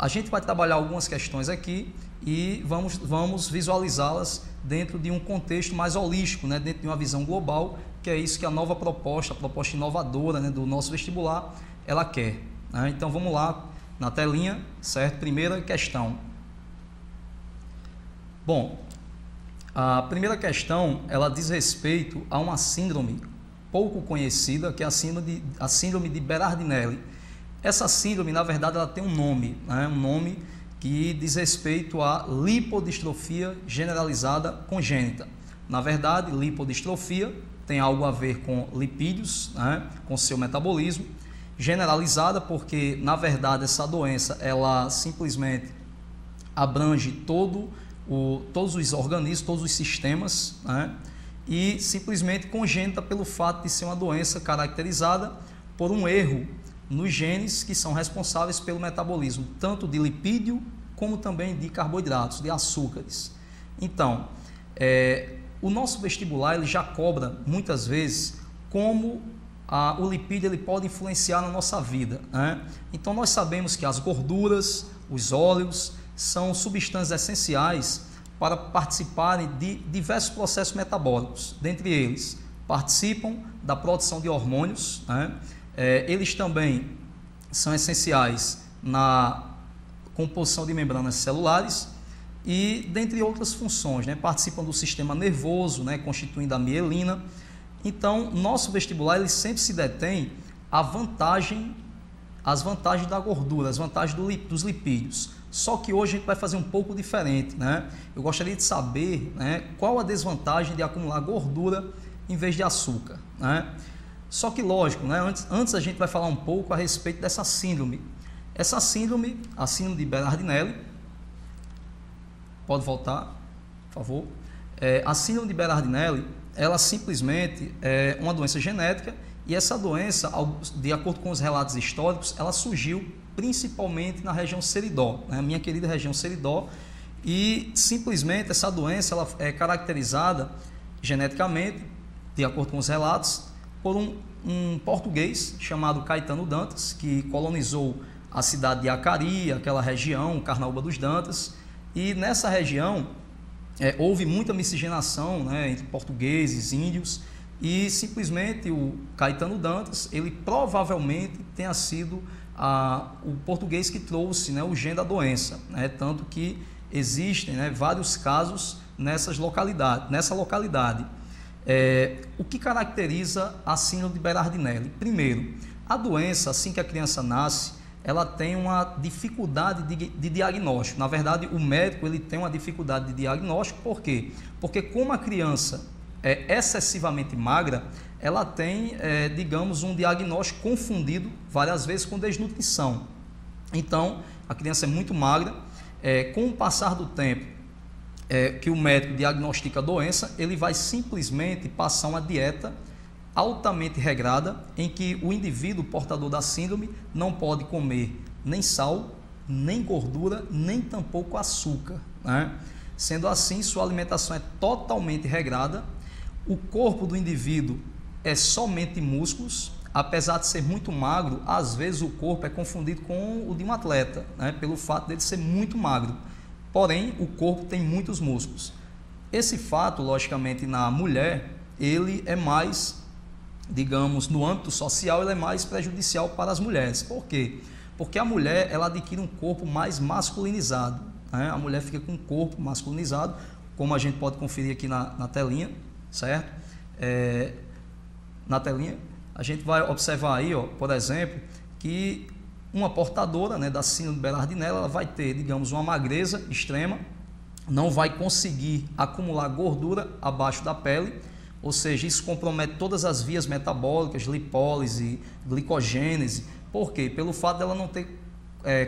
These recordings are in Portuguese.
a gente vai trabalhar algumas questões aqui e vamos visualizá-las dentro de um contexto mais holístico, né, dentro de uma visão global, que é isso que a nova proposta, a proposta inovadora, né, do nosso vestibular, ela quer, né? Então vamos lá na telinha, certo? Primeira questão. Bom, a primeira questão, ela diz respeito a uma síndrome pouco conhecida, que é a síndrome de Berardinelli. Essa síndrome, na verdade, ela tem um nome, né? Um nome que diz respeito à lipodistrofia generalizada congênita. Na verdade, lipodistrofia tem algo a ver com lipídios, né? Com seu metabolismo. Generalizada porque, na verdade, essa doença, ela simplesmente abrange todos os organismos, todos os sistemas, né? E simplesmente congênita pelo fato de ser uma doença caracterizada por um erro nos genes que são responsáveis pelo metabolismo, tanto de lipídio como também de carboidratos, de açúcares. Então, o nosso vestibular ele já cobra muitas vezes como o lipídio ele pode influenciar na nossa vida, né? Então, nós sabemos que as gorduras, os óleos, são substâncias essenciais para participarem de diversos processos metabólicos. Dentre eles, participam da produção de hormônios, né? Eles também são essenciais na composição de membranas celulares e, dentre outras funções, né? Participam do sistema nervoso, né? Constituindo a mielina. Então, nosso vestibular ele sempre se detém as vantagens da gordura, as vantagens dos lipídios. Só que hoje a gente vai fazer um pouco diferente, né? Eu gostaria de saber, né, qual a desvantagem de acumular gordura em vez de açúcar, né? Só que, lógico, né, antes a gente vai falar um pouco a respeito dessa síndrome. Essa síndrome, a síndrome de Berardinelli, pode voltar, por favor. A síndrome de Berardinelli, ela simplesmente é uma doença genética e essa doença, de acordo com os relatos históricos, ela surgiu principalmente na região Seridó, né, a minha querida região Seridó, e simplesmente essa doença ela é caracterizada geneticamente, de acordo com os relatos, por um português chamado Caetano Dantas, que colonizou a cidade de Acari, aquela região, Carnaúba dos Dantas, e nessa região houve muita miscigenação, né, entre portugueses, índios, e simplesmente o Caetano Dantas, ele provavelmente tenha sido o português que trouxe, né, o gene da doença, né, tanto que existem, né, vários casos nessa localidade. O que caracteriza a síndrome de Berardinelli? Primeiro, a doença, assim que a criança nasce, ela tem uma dificuldade de diagnóstico. Na verdade, o médico ele tem uma dificuldade de diagnóstico, por quê? Porque como a criança é excessivamente magra, ela tem, digamos, um diagnóstico confundido várias vezes com desnutrição. Então, a criança é muito magra, com o passar do tempo que o médico diagnostica a doença, ele vai simplesmente passar uma dieta altamente regrada, em que o indivíduo portador da síndrome não pode comer nem sal, nem gordura, nem tampouco açúcar, né? Sendo assim, sua alimentação é totalmente regrada, o corpo do indivíduo é somente músculos, apesar de ser muito magro, às vezes o corpo é confundido com o de um atleta, né? Pelo fato dele ser muito magro, porém o corpo tem muitos músculos. Esse fato, logicamente, na mulher, ele é mais, digamos, no âmbito social, ele é mais prejudicial para as mulheres. Por quê? Porque a mulher, ela adquire um corpo mais masculinizado, né? A mulher fica com um corpo masculinizado, como a gente pode conferir aqui na telinha, certo? Na telinha, a gente vai observar aí, ó, por exemplo, que uma portadora, né, da síndrome de Berardinelli, ela vai ter, digamos, uma magreza extrema, não vai conseguir acumular gordura abaixo da pele, ou seja, isso compromete todas as vias metabólicas, lipólise, glicogênese. Por quê? Pelo fato dela não ter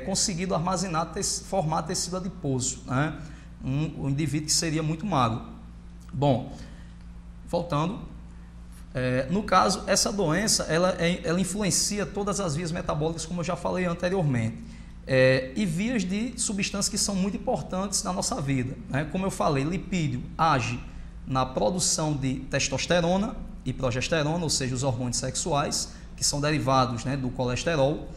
conseguido armazenar, formar tecido adiposo, né? Um indivíduo que seria muito magro. Bom, voltando, no caso, essa doença, ela influencia todas as vias metabólicas, como eu já falei anteriormente, e vias de substâncias que são muito importantes na nossa vida, né? Como eu falei, lipídio age na produção de testosterona e progesterona, ou seja, os hormônios sexuais, que são derivados, né, do colesterol.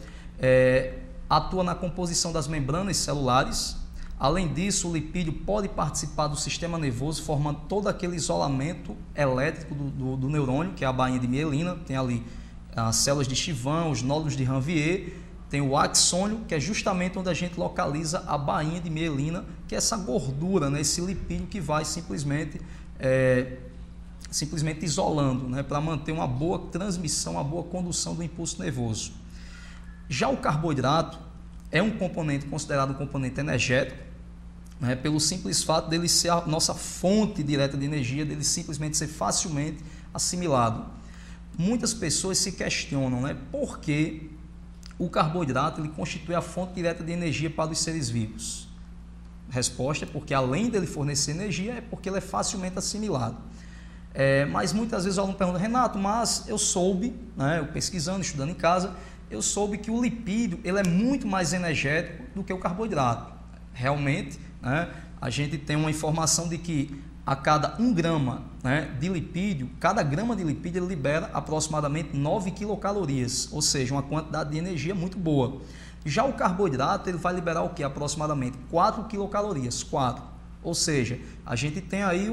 atua na composição das membranas celulares. Além disso, o lipídio pode participar do sistema nervoso, formando todo aquele isolamento elétrico do neurônio, que é a bainha de mielina. Tem ali as células de Chivan, os nódulos de Ranvier, tem o axônio, que é justamente onde a gente localiza a bainha de mielina, que é essa gordura, né, esse lipídio que vai simplesmente isolando, né, para manter uma boa transmissão, uma boa condução do impulso nervoso. Já o carboidrato é um componente considerado um componente energético, né, pelo simples fato dele ser a nossa fonte direta de energia, dele simplesmente ser facilmente assimilado. Muitas pessoas se questionam, né, por que o carboidrato ele constitui a fonte direta de energia para os seres vivos. Resposta é porque, além dele fornecer energia, é porque ele é facilmente assimilado. Mas muitas vezes o aluno pergunta: Renato, mas eu soube, né, eu pesquisando, estudando em casa, eu soube que o lipídio ele é muito mais energético do que o carboidrato. Realmente, né, a gente tem uma informação de que a cada 1 grama, né, de lipídio, cada grama de lipídio ele libera aproximadamente 9 quilocalorias, ou seja, uma quantidade de energia muito boa. Já o carboidrato ele vai liberar o que? Aproximadamente 4 quilocalorias, 4. Ou seja, a gente tem aí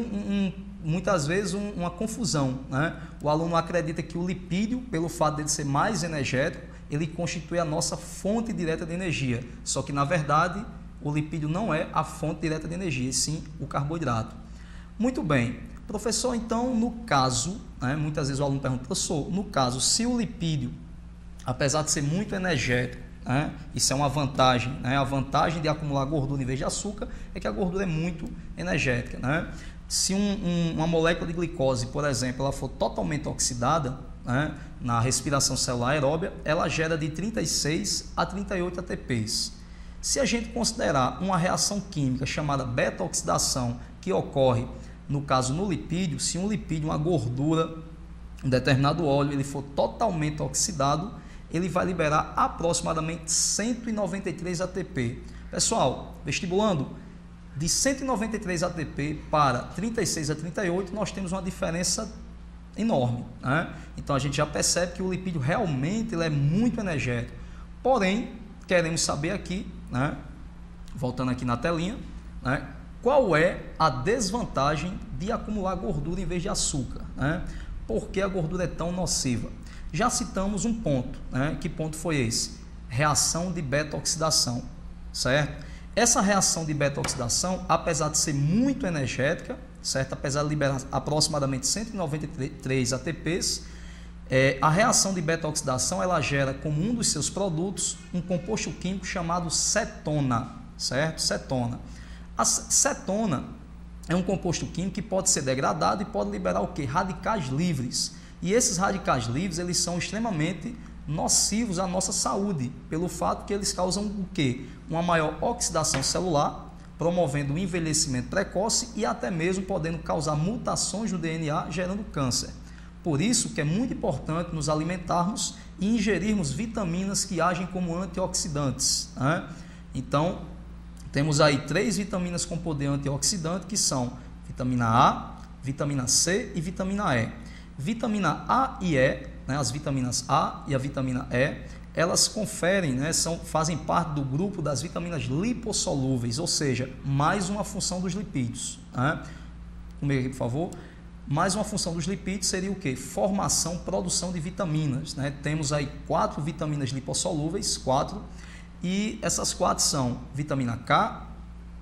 muitas vezes uma confusão, né? O aluno acredita que o lipídio, pelo fato de ele ser mais energético, ele constitui a nossa fonte direta de energia. Só que, na verdade, o lipídio não é a fonte direta de energia, e sim o carboidrato. Muito bem. Professor, então, no caso, né, muitas vezes o aluno pergunta: professor, no caso, se o lipídio, apesar de ser muito energético, né, isso é uma vantagem, né, a vantagem de acumular gordura em vez de açúcar é que a gordura é muito energética, né? Se uma molécula de glicose, por exemplo, ela for totalmente oxidada, né, na respiração celular aeróbia, ela gera de 36 a 38 ATPs. Se a gente considerar uma reação química chamada beta-oxidação, que ocorre, no caso, no lipídio, se um lipídio, uma gordura, um determinado óleo, ele for totalmente oxidado, ele vai liberar aproximadamente 193 ATP. Pessoal, vestibulando, de 193 ATP para 36 a 38, nós temos uma diferença enorme, né? Então a gente já percebe que o lipídio realmente ele é muito energético. Porém, queremos saber aqui, né, voltando aqui na telinha, né, qual é a desvantagem de acumular gordura em vez de açúcar, né? Por que a gordura é tão nociva? Já citamos um ponto, né? Que ponto foi esse? Reação de beta-oxidação, certo? Essa reação de beta-oxidação, apesar de ser muito energética, certo? Apesar de liberar aproximadamente 193 ATPs, a reação de beta-oxidação ela gera como um dos seus produtos um composto químico chamado cetona, certo? Cetona. A cetona é um composto químico que pode ser degradado e pode liberar o quê? Radicais livres. E esses radicais livres eles são extremamente nocivos à nossa saúde, pelo fato que eles causam o quê? Uma maior oxidação celular, promovendo o envelhecimento precoce e até mesmo podendo causar mutações no DNA, gerando câncer. Por isso que é muito importante nos alimentarmos e ingerirmos vitaminas que agem como antioxidantes, né? Então, temos aí 3 vitaminas com poder antioxidante, que são vitamina A, vitamina C e vitamina E. Vitamina A e E, né, as vitaminas A e a vitamina E, elas conferem, né, fazem parte do grupo das vitaminas lipossolúveis, ou seja, mais uma função dos lipídios, né? Comigo aqui, por favor. Mais uma função dos lipídios seria o quê? Formação, produção de vitaminas, né? Temos aí 4 vitaminas lipossolúveis, 4, e essas 4 são vitamina K,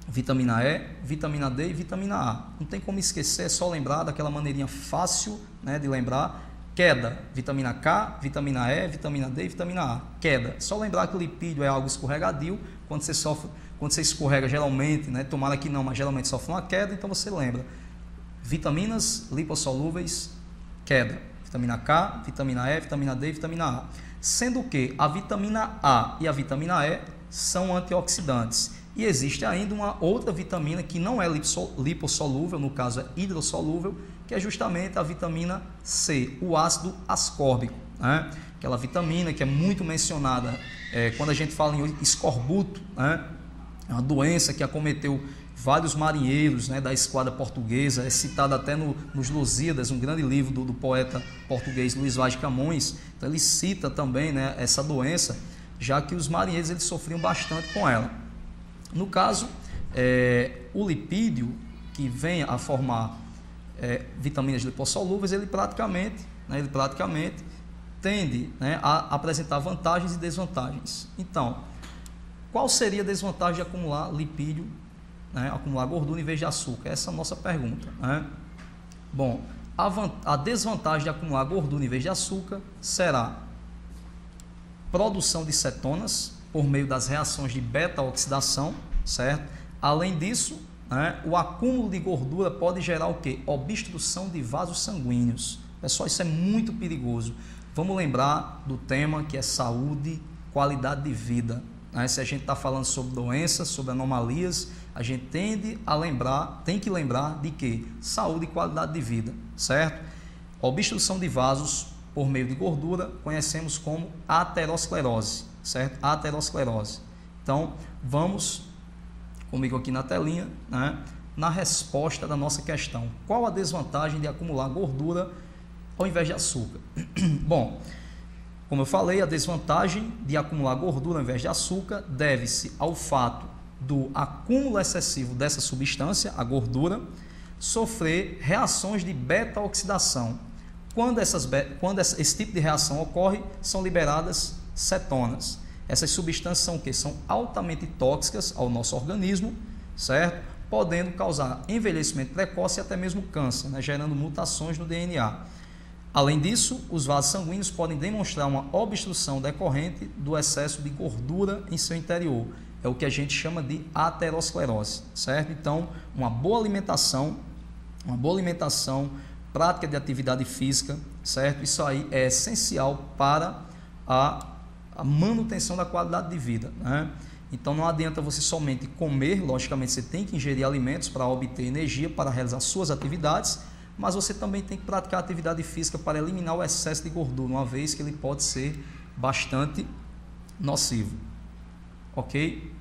vitamina E, vitamina D e vitamina A. Não tem como esquecer, é só lembrar daquela maneirinha fácil, né, de lembrar. Queda, vitamina K, vitamina E, vitamina D e vitamina A. Queda, só lembrar que o lipídio é algo escorregadio, quando você escorrega geralmente, né, tomara que não, mas geralmente sofre uma queda, então você lembra. Vitaminas lipossolúveis, queda, vitamina K, vitamina E, vitamina D e vitamina A. Sendo que a vitamina A e a vitamina E são antioxidantes. E existe ainda uma outra vitamina que não é lipossolúvel, no caso é hidrossolúvel, que é justamente a vitamina C, o ácido ascórbico, né? Aquela vitamina que é muito mencionada quando a gente fala em escorbuto, né? É uma doença que acometeu vários marinheiros, né, da esquadra portuguesa, é citada até nos Lusíadas, um grande livro do poeta português Luís Vaz de Camões. Então ele cita também, né, essa doença, já que os marinheiros eles sofriam bastante com ela. No caso, o lipídio, que vem a formar vitaminas lipossolúveis, ele praticamente tende, né, a apresentar vantagens e desvantagens. Então, qual seria a desvantagem de acumular lipídio, né, acumular gordura em vez de açúcar? Essa é a nossa pergunta, né? Bom, a desvantagem de acumular gordura em vez de açúcar será produção de cetonas por meio das reações de beta-oxidação, certo? Além disso, né, o acúmulo de gordura pode gerar o quê? Obstrução de vasos sanguíneos. Pessoal, isso é muito perigoso. Vamos lembrar do tema que é saúde, qualidade de vida. Né? Se a gente está falando sobre doenças, sobre anomalias, a gente tem que lembrar de que saúde e qualidade de vida, certo? Obstrução de vasos por meio de gordura conhecemos como aterosclerose, certo? Aterosclerose. Então, vamos comigo aqui na telinha, né, na resposta da nossa questão. Qual a desvantagem de acumular gordura ao invés de açúcar? Bom, como eu falei, a desvantagem de acumular gordura ao invés de açúcar deve-se ao fato do acúmulo excessivo dessa substância, a gordura, sofrer reações de beta-oxidação. Quando esse tipo de reação ocorre, são liberadas cetonas. Essas substâncias são o quê? São altamente tóxicas ao nosso organismo, certo? Podendo causar envelhecimento precoce e até mesmo câncer, né? Gerando mutações no DNA. Além disso, os vasos sanguíneos podem demonstrar uma obstrução decorrente do excesso de gordura em seu interior. É o que a gente chama de aterosclerose, certo? Então, uma boa alimentação, prática de atividade física, certo? Isso aí é essencial para a manutenção da qualidade de vida, né? Então não adianta você somente comer, logicamente você tem que ingerir alimentos para obter energia para realizar suas atividades, mas você também tem que praticar atividade física para eliminar o excesso de gordura, uma vez que ele pode ser bastante nocivo, ok?